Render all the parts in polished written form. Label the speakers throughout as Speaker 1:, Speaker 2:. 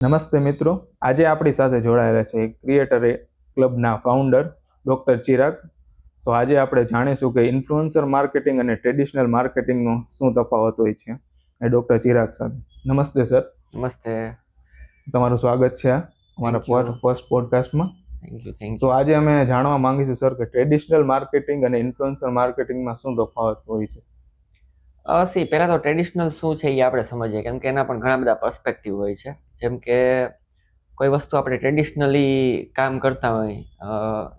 Speaker 1: નમસ્તે મિત્રો, આજે આપણી સાથે જોડાયેલા છે ક્રિએટર ક્લબના ફાઉન્ડર ડૉક્ટર ચિરાગ. આજે આપણે જાણીશું કે ઇન્ફ્લુએન્સર માર્કેટિંગ અને ટ્રેડિશનલ માર્કેટિંગનો શું તફાવત હોય છે એ ડૉક્ટર ચિરાગ સાથે. નમસ્તે સર.
Speaker 2: નમસ્તે.
Speaker 1: તમારું સ્વાગત છે અમારા ફર્સ્ટ પોડકાસ્ટમાં.
Speaker 2: Thank you.
Speaker 1: આજે અમે જાણવા માંગીશું સર કે ટ્રેડિશનલ માર્કેટિંગ અને ઇન્ફ્લુએન્સર માર્કેટિંગમાં શું તફાવત હોય છે.
Speaker 2: પહેલા તો ટ્રેડિશનલ શું છે એ આપણે સમજીએ, કેમ કે એના પણ ઘણા બધા પર્સપેક્ટિવ હોય છે. જેમ કે કોઈ વસ્તુ આપણે ટ્રેડિશનલી કામ કરતા હોય,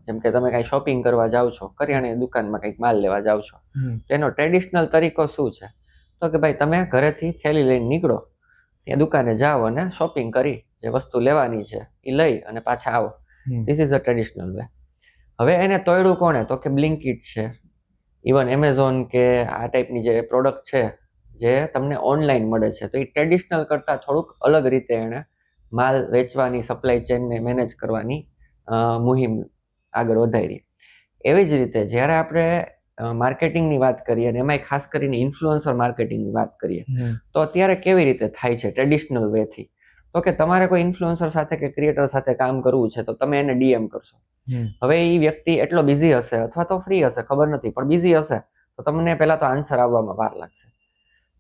Speaker 2: જેમ કે તમે કાંઈ શોપિંગ કરવા જાઓ છો, કરિયાણાની દુકાનમાં કંઈક માલ લેવા જાઓ છો, તો એનો ટ્રેડિશનલ તરીકો શું છે? તો કે ભાઈ તમે ઘરેથી થેલી લઈને નીકળો, ત્યાં દુકાને જાઓ અને શોપિંગ કરી જે વસ્તુ લેવાની છે એ લઈ અને પાછા આવો. This is a traditional way. હવે એને તોડ્યું કોણે? તો કે બ્લિંકિટ છે, ઇવન એમેઝોન કે આ ટાઈપની જે પ્રોડક્ટ છે જે તમને ઓનલાઈન મળે છે, તો એ ટ્રેડિશનલ કરતાં થોડુંક અલગ રીતે એણે માલ વેચવાની, સપ્લાય ચેનને મેનેજ કરવાની મુહિમ આગળ વધારી. એવી જ રીતે જ્યારે આપણે માર્કેટિંગની વાત કરીએ અને એમાંય ખાસ કરીને ઇન્ફ્લુએન્સર માર્કેટિંગની વાત કરીએ, તો અત્યારે કેવી રીતે થાય છે ટ્રેડિશનલ વેથી? તો કે તમારે કોઈ ઇન્ફ્લુએન્સર સાથે કે ક્રિએટર સાથે કામ કરવું છે તો તમે એને ડીએમ કરશો. હવે એ વ્યક્તિ એટલો બિઝી હશે અથવા તો ફ્રી હશે, ખબર નથી, પણ બિઝી હશે તો તમને પહેલા તો આન્સર આવવામાં વાર લાગશે.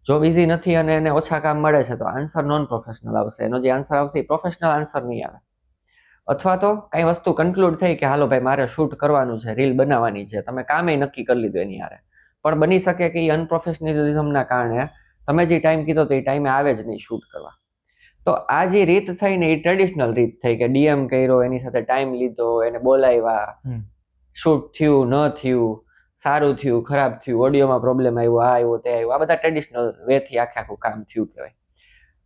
Speaker 2: જો બિઝી નથી અને એને ઓછા કામ મળે છે તો આન્સર નોન પ્રોફેશનલ આવશે. એનો જે આન્સર આવશે એ પ્રોફેશનલ આન્સર નહીં આવે. અથવા તો કઈ વસ્તુ કન્ક્લુડ થઈ કે હાલો ભાઈ મારે શૂટ કરવાનું છે, રીલ બનાવવાની છે, તમે કામે નક્કી કરી લીધું એની હારે, પણ બની શકે કે એ અનપ્રોફેશનલિઝમના કારણે તમે જે ટાઈમ કીધો તો એ ટાઈમે આવે જ નહીં શૂટ કરવા. તો આ જે રીત થઈ ને એ ટ્રેડિશનલ રીત થઈ કે ડીએમ કર્યો, એની સાથે ટાઈમ લીધો, એને બોલાવ્યા, શૂટ થયું ન થયું, સારું થયું ખરાબ થયું, ઓડિયોમાં પ્રોબ્લેમ આવ્યો, આ આવ્યો તે આવ્યો, આ બધા ટ્રેડિશનલ વેથી આખું કામ થયું કહેવાય.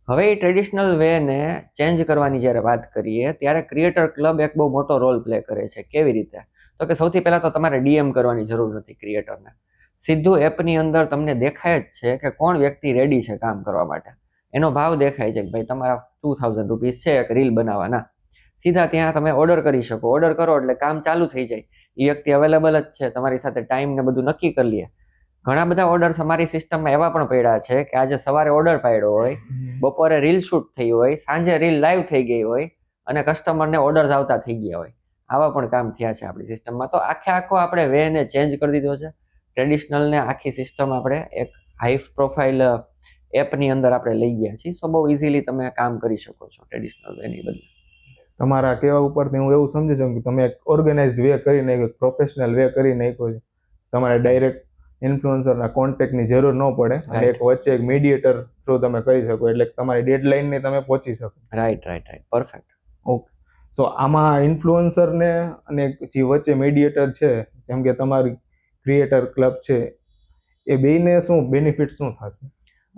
Speaker 2: હવે એ ટ્રેડિશનલ વેને ચેન્જ કરવાની જ્યારે વાત કરીએ ત્યારે ક્રિએટર ક્લબ એક બહુ મોટો રોલ પ્લે કરે છે. કેવી રીતે? તો કે સૌથી પહેલાં તો તમારે ડીએમ કરવાની જરૂર નથી ક્રિએટરને. સીધું એપની અંદર તમને દેખાય જ છે કે કોણ વ્યક્તિ રેડી છે કામ કરવા માટે. એનો ભાવ દેખાય છે કે ભાઈ તમારા 2000 રૂપીસ છે એક રીલ બનાવવાના. સીધા ત્યાં તમે ઓર્ડર કરી શકો. ઓર્ડર કરો એટલે કામ ચાલુ થઈ જાય. એ વ્યક્તિ અવેલેબલ જ છે, તમારી સાથે ટાઈમ ને બધું નક્કી કરી લે. ઘણા બધા ઓર્ડર્સ અમારી સિસ્ટમમાં એવા પણ પડ્યા છે કે આજે સવારે ઓર્ડર પાડ્યો હોય, બપોરે રીલ શૂટ થઈ હોય, સાંજે રીલ લાઈવ થઈ ગઈ હોય અને કસ્ટમરને ઓર્ડર્સ આવતા થઈ ગયા હોય. આવા પણ કામ થયા છે આપણી સિસ્ટમમાં. તો આખો આપણે વેને ચેન્જ કરી દીધો છે. ટ્રેડિશનલને આખી સિસ્ટમ આપણે એક હાઈ પ્રોફાઇલ એપની અંદર આપણે લઈ ગયા છીએ. સો બહુ ઇઝીલી તમે કામ કરી શકો છો ટ્રેડિશનલ વેની બદલે.
Speaker 1: તમારા કહેવા ઉપરથી હું એવું સમજી જાઉં કે તમે એક ઓર્ગેનાઇઝડ વે કરી નાખ્યો, પ્રોફેશનલ વે કરી નાખ્યો છે. તમારે ડાયરેક્ટ ઇન્ફ્લુએન્સરના કોન્ટેક્ટની જરૂર ન પડે અને એક વચ્ચે એક મીડિયેટર થ્રુ તમે કરી શકો, એટલે તમારી ડેડલાઇનને તમે પહોંચી શકો.
Speaker 2: Right, perfect.
Speaker 1: ઓકે. સો આમાં ઇન્ફ્લુએન્સરને અને જે વચ્ચે મીડિયેટર છે, જેમ કે તમારી ક્રિએટર ક્લબ છે, એ બેયને શું બેનિફિટ શું થશે?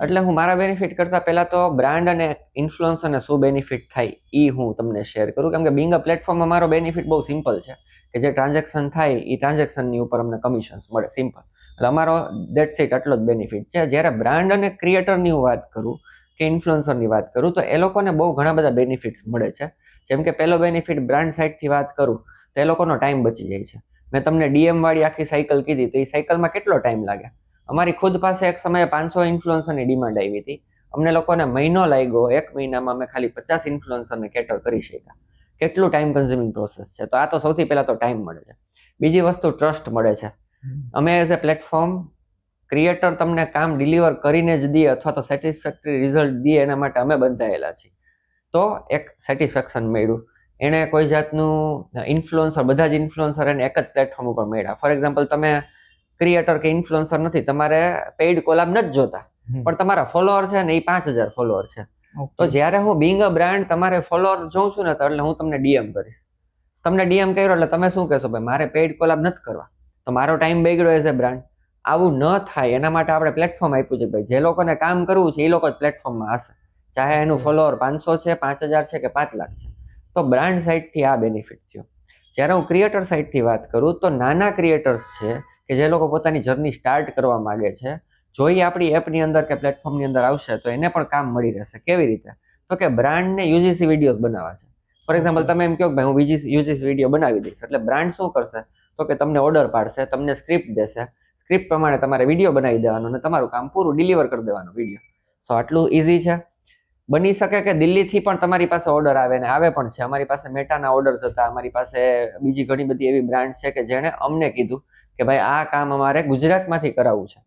Speaker 2: એટલે હું મારા બેનિફિટ કરતાં પહેલાં તો બ્રાન્ડ અને ઇન્ફ્લુએન્સરને શું બેનિફિટ થાય એ હું તમને શેર કરું. કેમ કે બિંગ અ પ્લેટફોર્મમાં મારો બેનિફિટ બહુ સિમ્પલ છે કે જે ટ્રાન્ઝેક્શન થાય એ ટ્રાન્ઝેક્શનની ઉપર અમને કમિશન્સ મળે, સિમ્પલ. એટલે અમારો દેટ્સ ઇટ, આટલો જ બેનિફિટ છે. જ્યારે બ્રાન્ડ અને ક્રિએટરની હું વાત કરું કે ઇન્ફ્લુએન્સરની વાત કરું તો એ લોકોને બહુ ઘણા બધા બેનિફિટ્સ મળે છે. જેમ કે પહેલો બેનિફિટ બ્રાન્ડ સાઇડથી વાત કરું તો એ લોકોનો ટાઈમ બચી જાય છે. મેં તમને ડીએમ વાળી આખી સાયકલ કીધી, તો એ સાયકલમાં કેટલો ટાઈમ લાગે? અમારી ખુદ પાસે એક સમયે 500 ઇન્ફ્લુએન્સરની ડિમાન્ડ આવી હતી. અમને લોકોને મહિનો લાગ્યો, 1 મહિનામાં અમે ખાલી 50 ઇન્ફ્લુએન્સરને કેટર કરી શક્યા. કેટલું ટાઈમ કન્ઝ્યુમિંગ પ્રોસેસ છે. તો આ તો સૌથી પહેલાં તો ટાઈમ મળે છે. બીજી વસ્તુ ટ્રસ્ટ મળે છે. અમે એઝ એ પ્લેટફોર્મ ક્રિએટર તમને કામ ડિલિવર કરીને જ દઈએ અથવા તો સેટિસ્ફેક્ટરી રિઝલ્ટ દઈએ એના માટે અમે બંધાયેલા છીએ. તો એક સેટિસ્ફેક્શન મળ્યું. એણે કોઈ જાતનું ઇન્ફ્લુએન્સર, બધા જ ઇન્ફ્લુએન્સર એને એક જ પ્લેટફોર્મ ઉપર મળ્યા. ફોર એક્ઝામ્પલ, તમે ક્રિએટર કે ઇન્ફ્લુએન્સર નથી, તમારે પેઇડ કોલાબ નથી જોતા, પણ તમારા ફોલોઅર છે ને એ 5000 ફોલોઅર છે. તો જ્યારે હું બિંગ અ બ્રાન્ડ તમારે ફોલોઅર જોઉં છું ને તો એટલે હું તમને ડીએમ કરીશ. તમને ડીએમ કર્યો એટલે તમે શું કહેશો? ભાઈ મારે પેઇડ કોલાબ નથી કરવા, તો મારો ટાઈમ બગડ્યો એઝ એ બ્રાન્ડ. આવું ન થાય એના માટે આપણે પ્લેટફોર્મ આપ્યું છે. ભાઈ જે લોકોને કામ કરવું છે એ લોકો જ પ્લેટફોર્મમાં હશે, ચાહે એનું ફોલોઅર 500 છે, 5000 છે કે 5 લાખ છે. તો બ્રાન્ડ સાઇડથી આ બેનિફિટ થયો. જ્યારે હું ક્રિએટર સાઇડથી વાત કરું તો નાના ક્રિએટર્સ છે કે જે લોકો પોતાની જર્ની સ્ટાર્ટ કરવા માંગે છે, જો એ આપણી એપની અંદર કે પ્લેટફોર્મની અંદર આવશે તો એને પણ કામ મળી રહેશે. કેવી રીતે? તો કે બ્રાન્ડને યુજીસી વિડીયોઝ બનાવવા છે. ફોર એક્ઝામ્પલ, તમે એમ કહો કે ભાઈ હું યુજીસી વિડીયો બનાવી દઈશ, એટલે બ્રાન્ડ શું કરશે? તો કે તમને ઓર્ડર પાડશે, તમને સ્ક્રિપ્ટ દેશે, સ્ક્રિપ્ટ પ્રમાણે તમારે વિડીયો બનાવી દેવાનો અને તમારું કામ પૂરું ડિલિવર કરી દેવાનું વિડીયો. સો આટલું ઇઝી છે. બની શકે કે દિલ્હીથી પણ તમારી પાસે ઓર્ડર આવે ને આવે પણ છે. અમારી પાસે મેટાના ઓર્ડર્સ હતા, અમારી પાસે બીજી ઘણી બધી એવી બ્રાન્ડ છે કે જેણે અમને કીધું કે ભાઈ આ કામ અમારે ગુજરાતમાંથી કરાવવું છે.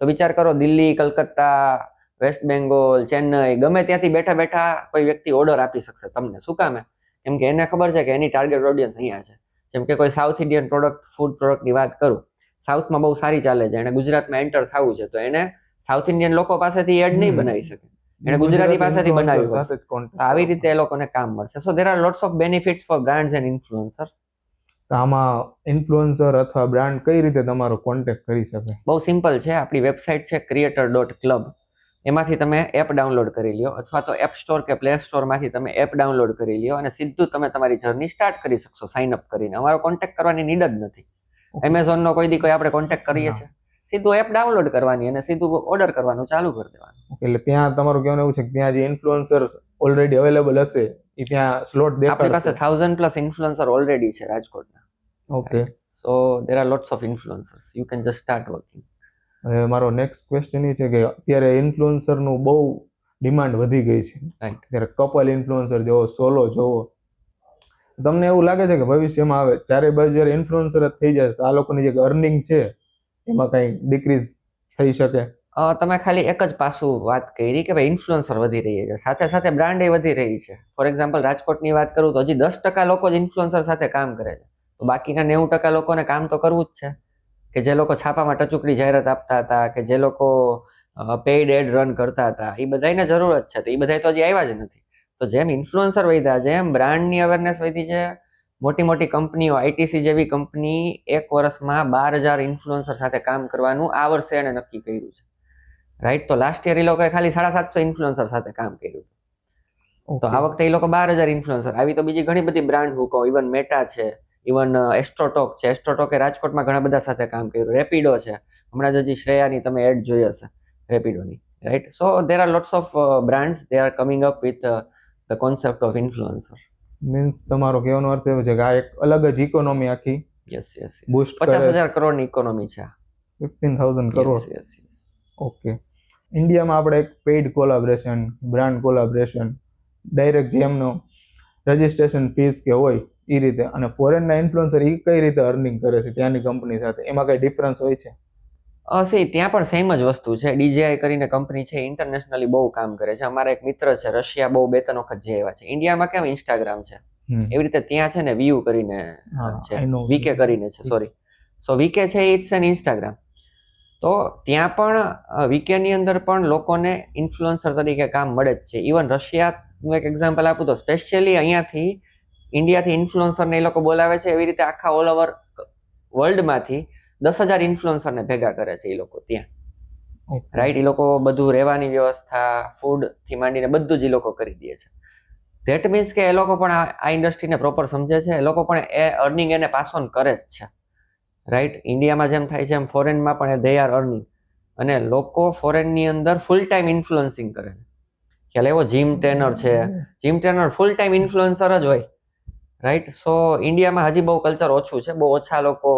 Speaker 2: તો વિચાર કરો, દિલ્હી, કલકત્તા, વેસ્ટ બેંગોલ, ચેન્નઈ, ગમે ત્યાંથી બેઠા બેઠા કોઈ વ્યક્તિ ઓર્ડર આપી શકશે તમને. શું કામ? કેમ કે એને ખબર છે કે એની ટાર્ગેટ ઓડિયન્સ અહીંયા છે. જેમ કે કોઈ સાઉથ ઇન્ડિયન ફૂડ પ્રોડક્ટની વાત કરું, સાઉથમાં બહુ સારી ચાલે છે, એને ગુજરાતમાં એન્ટર થવું છે, તો એને સાઉથ ઇન્ડિયન લોકો પાસેથી એડ નહીં બનાવી શકે, એને ગુજરાતી પાસેથી બનાવી
Speaker 1: સાથે જ contact
Speaker 2: આવી રીતે એ લોકોને કામ મળશે. So there are lots of benefits for brands and influencers.
Speaker 1: તો આમાં ઇન્ફ્લુએન્સર અથવા બ્રાન્ડ કઈ રીતે તમારો કોન્ટેક્ટ કરી શકે?
Speaker 2: બહુ સિમ્પલ છે. આપણી વેબસાઇટ છે creator.club. એમાંથી તમે એપ ડાઉનલોડ કરી લ્યો, અથવા તો એપ સ્ટોર કે પ્લે સ્ટોરમાંથી તમે એપ ડાઉનલોડ કરી લ્યો અને સીધું તમે તમારી જર્ની સ્ટાર્ટ કરી શકશો સાઇન અપ કરીને. અમારો કોન્ટેક્ટ કરવાની નીડ જ નથી. એમેઝોનનો કોઈ દી કોઈ આપણે કોન્ટેક્ટ કરીએ છીએ, સીધું એપ ડાઉનલોડ કરવાની અને સીધું ઓર્ડર કરવાનું ચાલુ કરી દેવાનું.
Speaker 1: એટલે ત્યાં તમારું કહેવાનું એવું છે કે ત્યાં જે ઇન્ફ્લુએન્સર ઓલરેડી અવેલેબલ હશે એ ત્યાં સ્લોટ
Speaker 2: આપણી પાસે
Speaker 1: દેખાડશે.
Speaker 2: 1000+ ઇન્ફ્લુએન્સર ઓલરેડી છે રાજકોટના.
Speaker 1: Okay.
Speaker 2: So there are lots of influencers, you can just start working.
Speaker 1: હવે મારો નેક્સ્ટ ક્વેશ્ચન એ છે કે અત્યારે ઇન્ફ્લુએન્સરનું બહુ ડિમાન્ડ વધી ગઈ છે.
Speaker 2: રાઈટ.
Speaker 1: ત્યારે કપલ ઇન્ફ્લુએન્સર જોવો, સોલો જોવો, તમને એવું લાગે છે કે ભવિષ્યમાં આવે ચારે બાજુ જ્યારે ઇન્ફ્લુએન્સર જ થઈ જાય તો આ લોકોની જે અર્નિંગ છે એમાં કંઈ ડિક્રીઝ થઈ શકે?
Speaker 2: તમે ખાલી એક જ પાસું વાત કરી કે ભાઈ ઇન્ફ્લુએન્સર વધી રહી છે, સાથે સાથે બ્રાન્ડ એ વધી રહી છે. ફોર એક્ઝામ્પલ રાજકોટની વાત કરું તો હજી 10% લોકો જ ઇન્ફ્લુએન્સર સાથે કામ કરે છે, તો બાકીના 90% લોકોને કામ તો કરવું જ છે. કે જે લોકો છાપામાં ટચુકડી જાહેરાત આપતા હતા, કે જે લોકો પેઇડ એડ રન કરતા હતા, એ બધાને જરૂરત છે, તો એ બધા તો હજી આવ્યા જ નથી. તો જેમ ઇન્ફ્લુએન્સર વધ્યા છે એમ બ્રાન્ડની અવેરનેસ વધી છે. મોટી મોટી કંપનીઓ, આઈટીસી જેવી કંપની 1 વર્ષમાં 12,000 ઇન્ફ્લુએન્સર સાથે કામ કરવાનું આ વર્ષે એને નક્કી કર્યું છે. રાઈટ. તો લાસ્ટ યર એ લોકોએ ખાલી 750 ઇન્ફ્લુએન્સર સાથે કામ કર્યું. તો આ વખતે એ લોકો 12,000 ઇન્ફ્લુએન્સર. આવી તો બીજી ઘણી બધી બ્રાન્ડ હું કહું, ઇવન મેટા છે, ઇવન એસ્ટ્રોટોક છે. એસ્ટ્રોટોકે રાજકોટમાં ઘણા બધા સાથે કામ કર્યું. રેપિડો છે, હમણાં જ હજી શ્રેયાની તમે એડ જોઈ હશે રેપિડોની. Right. So there are lots of brands, they are coming up with the concept of influencer.
Speaker 1: Means તમારો કહેવાનો અર્થ એવો છે કે આ એક અલગ જ ઇકોનોમી આખી
Speaker 2: યસ યસ.
Speaker 1: બૂસ્ટ
Speaker 2: 50,000 કરોડની ઇકોનોમી છે.
Speaker 1: 15,000 કરોડ.
Speaker 2: Yes yes.
Speaker 1: ઓકે. ઇન્ડિયામાં આપણે એક paid collaboration, brand collaboration, direct જેમનો રજિસ્ટ્રેશન ફીસ કે હોય એ રીતે, અને ફોરેનના ઇન્ફ્લુએન્સર એ કઈ રીતે અર્નિંગ કરે છે ત્યાંની કંપની સાથે, એમાં કઈ ડિફરન્સ હોય છે?
Speaker 2: ત્યાં પણ સેમ જ વસ્તુ છે. DJI કરીને કંપની છે, ઇન્ટરનેશનલી બહુ કામ કરે છે. અમારા એક મિત્ર છે રશિયા, બહુ 2-3 વખત જઈ આવ્યા છે. ઇન્ડિયામાં કેમ ઇન્સ્ટાગ્રામ છે, એવી રીતે ત્યાં છે ને વ્યૂ કરીને છે, વીકે કરીને છે, સોરી. સો વીકે છે, ઇટ્સ એન ઇન્સ્ટાગ્રામ. તો ત્યાં પણ વીકેની અંદર પણ લોકોને ઇન્ફ્લુએન્સર તરીકે કામ મળે જ છે. ઇવન રશિયાનું એક એક્ઝામ્પલ આપું તો સ્પેશિયલી અહીંયાથી ઇન્ડિયાથી ઇન્ફ્લુએન્સરને એ લોકો બોલાવે છે. એવી રીતે આખા ઓલ ઓવર વર્લ્ડમાંથી 10,000 ઇન્ફ્લુએન્સરને ભેગા કરે છે એ લોકો ત્યાં. રાઈટ. એ લોકો બધું રહેવાની વ્યવસ્થા, ફૂડથી માંડીને બધું જ એ લોકો કરી દે છે. ધેટ મીન્સ કે એ લોકો પણ આ ઇન્ડસ્ટ્રીને પ્રોપર સમજે છે. એ લોકો પણ એ અર્નિંગ એને પાસ ઓન કરે જ છે. રાઈટ. ઇન્ડિયામાં જેમ થાય છે એમ ફોરેનમાં પણ દે આર અર્નિંગ. અને લોકો ફોરેનની અંદર ફૂલ ટાઈમ ઇન્ફ્લુઅન્સિંગ કરે છે. ખ્યાલ એવો જીમ ટ્રેનર છે, gym trainer full time influencer જ હોય. રાઈટ. સો ઇન્ડિયામાં હજી બહુ કલ્ચર ઓછું છે, બહુ ઓછા લોકો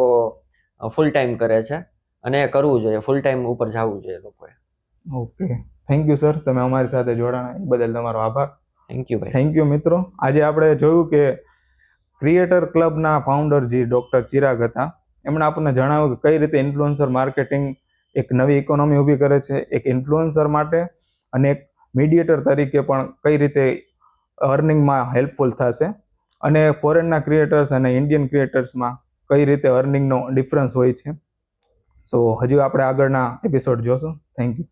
Speaker 2: ફૂલ ટાઈમ કરે છે, અને કરવું જોઈએ, ફૂલ ટાઈમ ઉપર જવું જોઈએ લોકોએ.
Speaker 1: ઓકે. થેન્ક યુ સર, તમે અમારી સાથે જોડાણા એ બદલ તમારો આભાર.
Speaker 2: થેન્ક યુ ભાઈ.
Speaker 1: થેન્ક યુ મિત્રો. આજે આપણે જોયું કે ક્રિએટર ક્લબના ફાઉન્ડર જે ડૉક્ટર ચિરાગ હતા, એમણે આપણને જણાવ્યું કે કઈ રીતે ઇન્ફ્લુએન્સર માર્કેટિંગ એક નવી ઇકોનોમી ઊભી કરે છે, એક ઇન્ફ્લુએન્સર માટે, અને એક મીડિયેટર તરીકે પણ કઈ રીતે અર્નિંગમાં હેલ્પફુલ થશે, અને ફોરેનના ક્રિએટર્સ અને ઇન્ડિયન ક્રિએટર્સમાં કઈ રીતે અર્નિંગનો ડિફરન્સ હોય છે. સો હજુ આપણે આગળના એપિસોડ જોશું. Thank you.